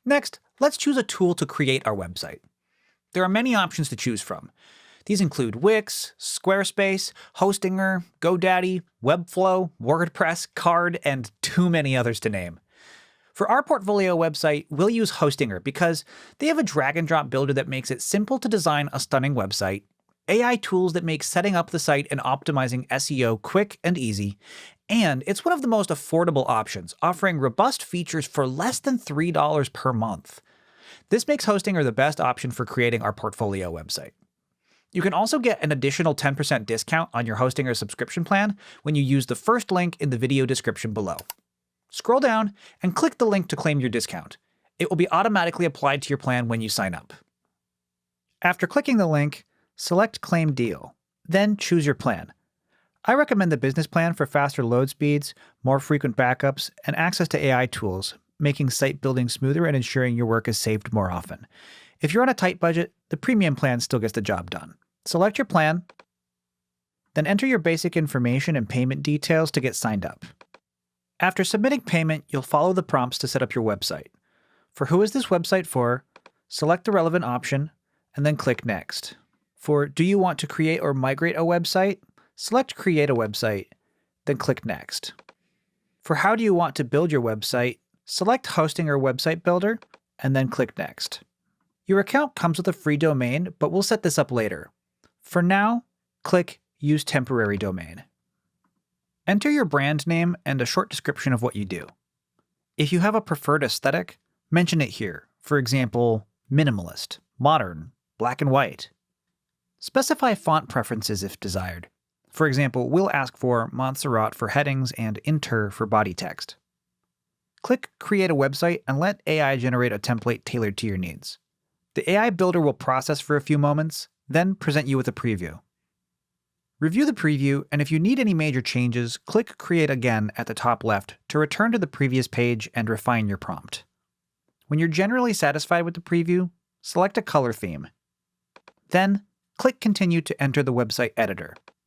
Next, let's choose a tool to create our website. There are many options to choose from. These include Wix, Squarespace, Hostinger, GoDaddy, Webflow, WordPress, Card, and too many others to name. For our portfolio website, we'll use Hostinger because they have a drag-and-drop builder that makes it simple to design a stunning website, AI tools that make setting up the site and optimizing SEO quick and easy, and it's one of the most affordable options, offering robust features for less than $3 per month. This makes Hostinger the best option for creating our portfolio website. You can also get an additional 10% discount on your Hostinger subscription plan when you use the first link in the video description below. Scroll down and click the link to claim your discount. It will be automatically applied to your plan when you sign up. After clicking the link, select Claim Deal, then choose your plan. I recommend the business plan for faster load speeds, more frequent backups, and access to AI tools, making site building smoother and ensuring your work is saved more often. If you're on a tight budget, the premium plan still gets the job done. Select your plan, then enter your basic information and payment details to get signed up. After submitting payment, you'll follow the prompts to set up your website. For who is this website for, select the relevant option, and then click Next. For do you want to create or migrate a website, select Create a Website, then click Next. For how do you want to build your website, select Hostinger Website Builder, and then click Next. Your account comes with a free domain, but we'll set this up later. For now, click Use Temporary Domain. Enter your brand name and a short description of what you do. If you have a preferred aesthetic, mention it here. For example, minimalist, modern, black and white. Specify font preferences if desired. For example, we'll ask for Montserrat for headings and Inter for body text. Click Create a Website and let AI generate a template tailored to your needs. The AI builder will process for a few moments, then present you with a preview. Review the preview, and if you need any major changes, click Create Again at the top left to return to the previous page and refine your prompt. When you're generally satisfied with the preview, select a color theme. Then, click Continue to enter the website editor.